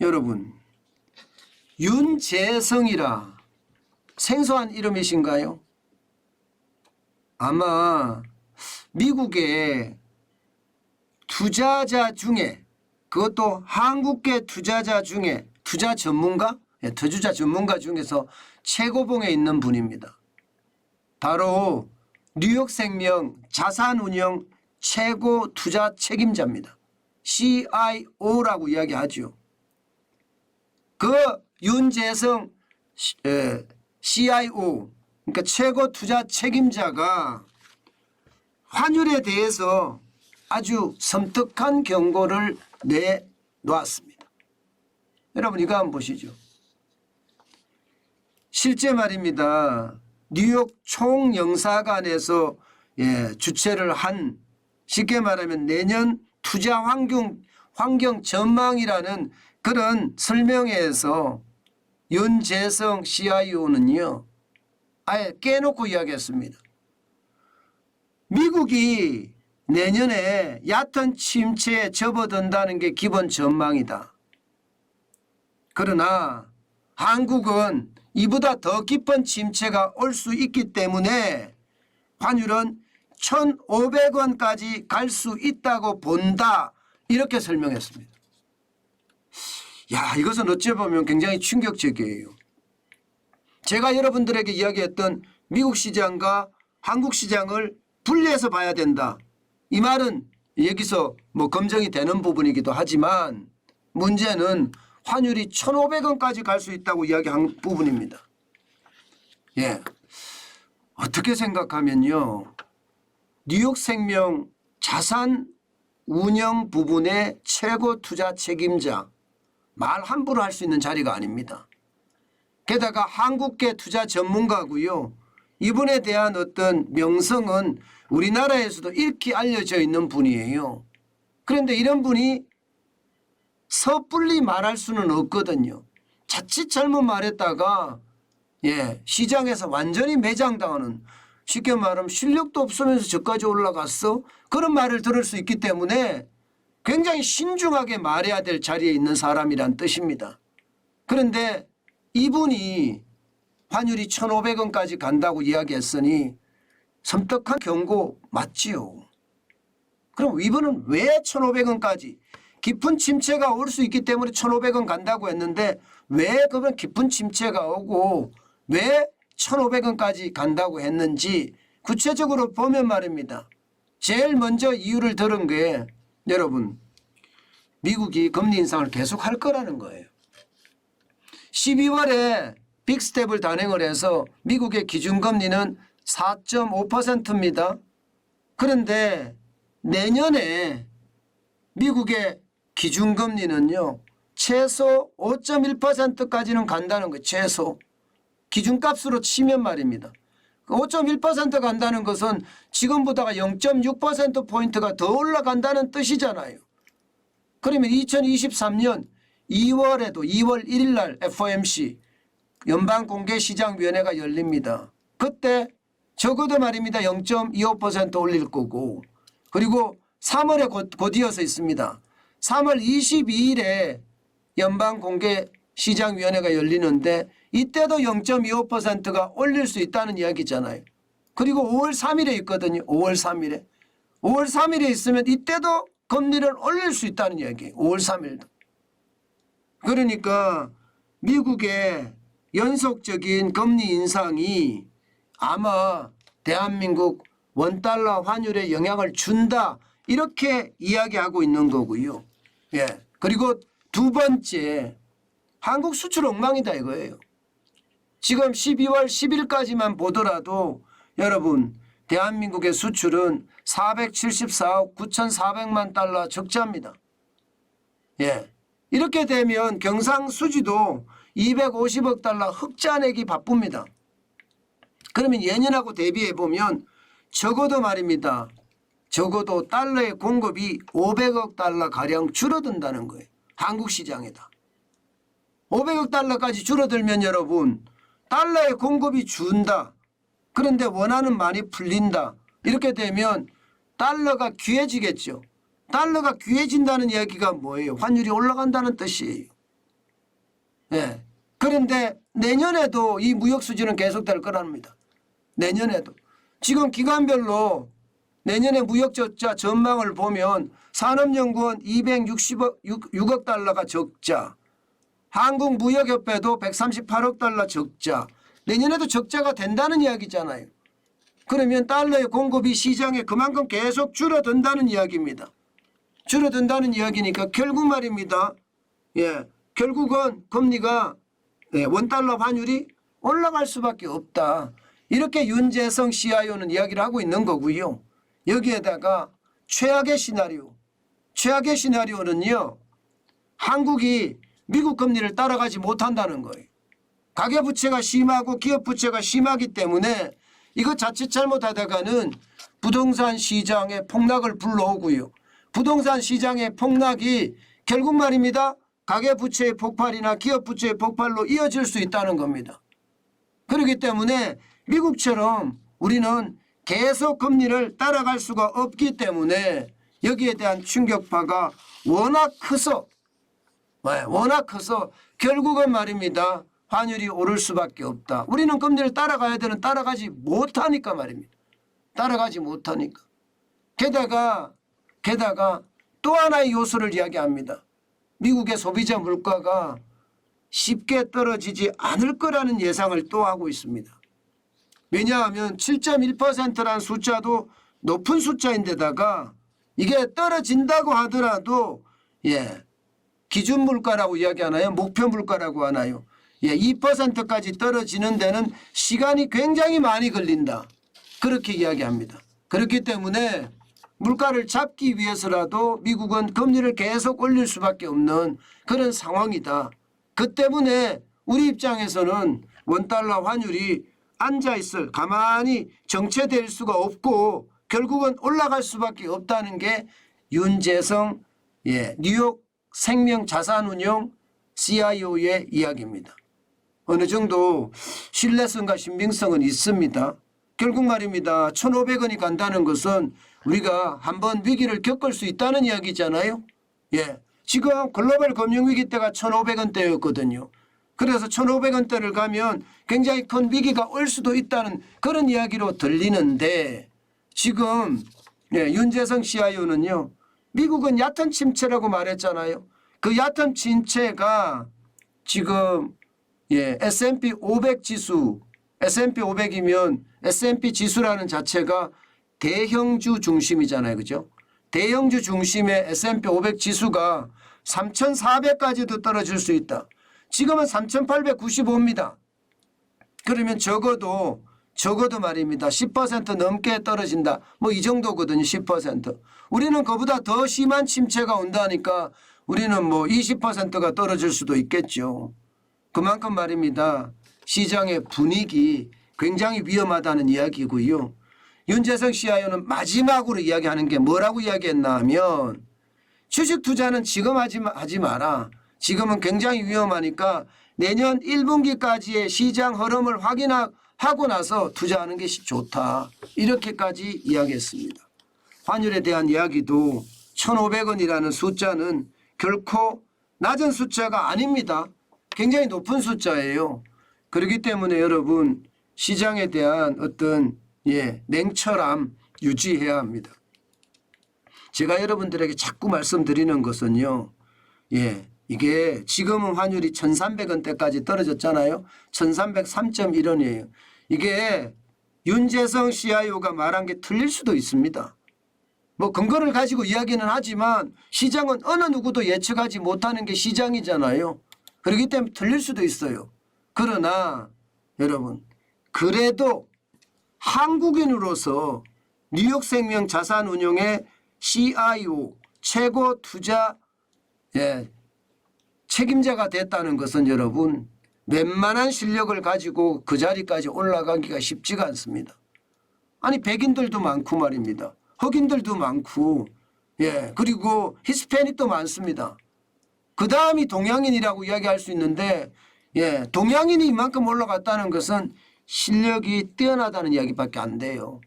여러분, 윤재성이라 생소한 이름이신가요? 아마 미국의 투자자 중에, 그것도 한국계 투자자 중에 투자 전문가? 투자 전문가 중에서 최고봉에 있는 분입니다. 바로 뉴욕생명 자산운용 최고 투자 책임자입니다. CIO라고 이야기하죠. 그 윤재성 CIO, 그러니까 최고 투자 책임자가 환율에 대해서 아주 섬뜩한 경고를 내놓았습니다. 여러분 이거 한번 보시죠. 실제 말입니다. 뉴욕 총영사관에서 주최를 한, 쉽게 말하면 내년 투자 환경 전망이라는 그런 설명회에서 윤재성 CIO는요 아예 깨놓고 이야기했습니다. 미국이 내년에 얕은 침체에 접어든다는 게 기본 전망이다. 그러나 한국은 이보다 더 깊은 침체가 올 수 있기 때문에 환율은 1,500원까지 갈 수 있다고 본다. 이렇게 설명했습니다. 야, 이것은 어찌 보면 굉장히 충격적이에요. 제가 여러분들에게 이야기했던 미국 시장과 한국 시장을 분리해서 봐야 된다. 이 말은 여기서 뭐 검증이 되는 부분이기도 하지만 문제는 환율이 1,500원까지 갈 수 있다고 이야기한 부분입니다. 예, 어떻게 생각하면요, 뉴욕생명 자산 운영 부분의 최고 투자 책임자, 말 함부로 할 수 있는 자리가 아닙니다. 게다가 한국계 투자 전문가고요. 이분에 대한 어떤 명성은 우리나라에서도 익히 알려져 있는 분이에요. 그런데 이런 분이 섣불리 말할 수는 없거든요. 자칫 잘못 말했다가 시장에서 완전히 매장당하는, 쉽게 말하면 실력도 없으면서 저까지 올라갔어? 그런 말을 들을 수 있기 때문에 굉장히 신중하게 말해야 될 자리에 있는 사람이란 뜻입니다. 그런데 이분이 환율이 1,500원까지 간다고 이야기했으니 섬뜩한 경고 맞지요. 그럼 이분은 왜 1,500원까지, 깊은 침체가 올 수 있기 때문에 1,500원 간다고 했는데 왜 그런 깊은 침체가 오고 왜 1,500원까지 간다고 했는지 구체적으로 보면 말입니다. 제일 먼저 이유를 들은 게 여러분, 미국이 금리 인상을 계속 할 거라는 거예요. 12월에 빅스텝을 단행을 해서 미국의 기준금리는 4.5%입니다. 그런데 내년에 미국의 기준금리는요 최소 5.1%까지는 간다는 거예요. 최소. 기준값으로 치면 말입니다. 5.1% 간다는 것은 지금보다가 0.6%포인트가 더 올라간다는 뜻이잖아요. 그러면 2023년 2월에도 2월 1일 날 FOMC 연방공개시장위원회가 열립니다. 그때 적어도 말입니다. 0.25% 올릴 거고, 그리고 3월에 곧 이어서 있습니다. 3월 22일에 연방공개시장위원회가 열리는데 이때도 0.25%가 올릴 수 있다는 이야기잖아요. 그리고 5월 3일에 있거든요. 5월 3일에. 5월 3일에 있으면 이때도 금리를 올릴 수 있다는 이야기예요. 5월 3일도. 그러니까 미국의 연속적인 금리 인상이 아마 대한민국 원달러 환율에 영향을 준다, 이렇게 이야기하고 있는 거고요. 그리고 두 번째, 한국 수출 엉망이다 이거예요. 지금 12월 10일까지만 보더라도 여러분, 대한민국의 수출은 474억 9,400만 달러 적자입니다. 이렇게 되면 경상수지도 250억 달러 흑자 내기 바쁩니다. 그러면 예년하고 대비해 보면 적어도 말입니다. 적어도 달러의 공급이 500억 달러 가량 줄어든다는 거예요. 한국 시장에다. 500억 달러까지 줄어들면 여러분, 달러의 공급이 준다. 그런데 원화는 많이 풀린다. 이렇게 되면 달러가 귀해지겠죠. 달러가 귀해진다는 이야기가 뭐예요? 환율이 올라간다는 뜻이에요. 예. 그런데 내년에도 이 무역 수지는 계속될 거랍니다. 내년에도. 지금 기간별로 내년에 무역 적자 전망을 보면 산업연구원 266억 달러가 적자, 한국무역협회도 138억 달러 적자, 내년에도 적자가 된다는 이야기잖아요. 그러면 달러의 공급이 시장에 그만큼 계속 줄어든다는 이야기입니다. 줄어든다는 이야기니까 결국 말입니다. 예, 결국은 금리가 원달러 환율이 올라갈 수밖에 없다. 이렇게 윤재성 CIO는 이야기를 하고 있는 거고요. 여기에다가 최악의 시나리오는요. 한국이 미국 금리를 따라가지 못한다는 거예요. 가계부채가 심하고 기업부채가 심하기 때문에 이거 자칫 잘못하다가는 부동산 시장의 폭락을 불러오고요. 부동산 시장의 폭락이 결국 말입니다. 가계부채의 폭발이나 기업부채의 폭발로 이어질 수 있다는 겁니다. 그렇기 때문에 미국처럼 우리는 계속 금리를 따라갈 수가 없기 때문에 여기에 대한 충격파가 워낙 커서 결국은 말입니다. 환율이 오를 수밖에 없다. 우리는 금리를 따라가야 되는 따라가지 못하니까 말입니다. 따라가지 못하니까. 게다가 또 하나의 요소를 이야기합니다. 미국의 소비자 물가가 쉽게 떨어지지 않을 거라는 예상을 또 하고 있습니다. 왜냐하면 7.1%라는 숫자도 높은 숫자인데다가 이게 떨어진다고 하더라도 기준 물가라고 이야기하나요? 목표 물가라고 하나요? 2%까지 떨어지는 데는 시간이 굉장히 많이 걸린다. 그렇게 이야기합니다. 그렇기 때문에 물가를 잡기 위해서라도 미국은 금리를 계속 올릴 수밖에 없는 그런 상황이다. 그 때문에 우리 입장에서는 원달러 환율이 앉아있을 가만히 정체될 수가 없고 결국은 올라갈 수밖에 없다는 게 윤재성 뉴욕 생명자산운용 CIO의 이야기입니다. 어느 정도 신뢰성과 신빙성은 있습니다. 결국 말입니다. 1,500원이 간다는 것은 우리가 한번 위기를 겪을 수 있다는 이야기잖아요. 지금 글로벌 금융위기 때가 1,500원대였거든요. 그래서 1,500원대를 가면 굉장히 큰 위기가 올 수도 있다는 그런 이야기로 들리는데 지금 윤재성 CIO는요. 미국은 얕은 침체라고 말했잖아요. 그 얕은 침체가 지금 S&P 500 지수, S&P 500이면 S&P 지수라는 자체가 대형주 중심이잖아요. 그죠? 대형주 중심의 S&P 500 지수가 3,400까지도 떨어질 수 있다. 지금은 3,895입니다. 그러면 적어도 말입니다. 10% 넘게 떨어진다. 뭐 이 정도거든요. 10%. 우리는 그보다 더 심한 침체가 온다니까 우리는 뭐 20%가 떨어질 수도 있겠죠. 그만큼 말입니다. 시장의 분위기 굉장히 위험하다는 이야기고요. 윤재성 CIO는 마지막으로 이야기하는 게 뭐라고 이야기했나 하면 주식 투자는 지금 하지 마라. 지금은 굉장히 위험하니까 내년 1분기까지의 시장 흐름을 확인하고 나서 투자하는 것이 좋다. 이렇게까지 이야기했습니다. 환율에 대한 이야기도 1,500원이라는 숫자는 결코 낮은 숫자가 아닙니다. 굉장히 높은 숫자예요. 그렇기 때문에 여러분 시장에 대한 어떤 냉철함 유지해야 합니다. 제가 여러분들에게 자꾸 말씀드리는 것은요. 이게 지금은 환율이 1,300원대까지 떨어졌잖아요. 1,303.1원이에요. 이게 윤재성 CIO가 말한 게 틀릴 수도 있습니다. 뭐 근거를 가지고 이야기는 하지만 시장은 어느 누구도 예측하지 못하는 게 시장이잖아요. 그렇기 때문에 틀릴 수도 있어요. 그러나 여러분 그래도 한국인으로서 뉴욕생명 자산운용의 CIO 최고 투자 책임자가 됐다는 것은 여러분 웬만한 실력을 가지고 그 자리까지 올라가기가 쉽지가 않습니다. 아니 백인들도 많고 말입니다. 흑인들도 많고 그리고 히스패닉도 많습니다. 그 다음이 동양인이라고 이야기할 수 있는데 동양인이 이만큼 올라갔다는 것은 실력이 뛰어나다는 이야기밖에 안 돼요.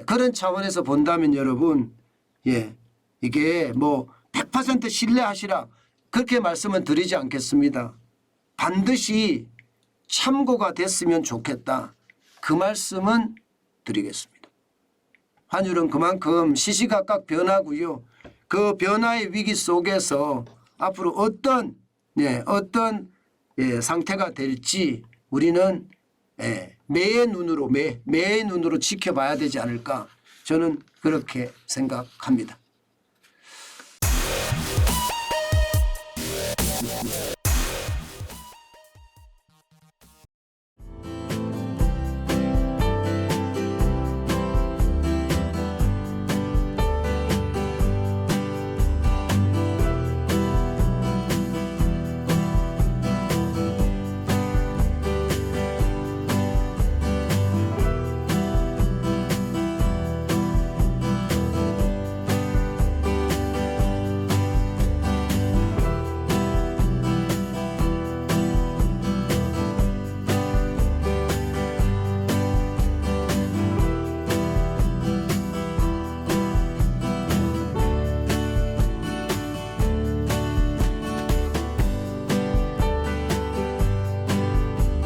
그런 차원에서 본다면 여러분 이게 뭐 100% 신뢰하시라 그렇게 말씀은 드리지 않겠습니다. 반드시 참고가 됐으면 좋겠다. 그 말씀은 드리겠습니다. 환율은 그만큼 시시각각 변하고요. 그 변화의 위기 속에서 앞으로 어떤 상태가 될지 우리는 매의 눈으로 지켜봐야 되지 않을까 저는 그렇게 생각합니다.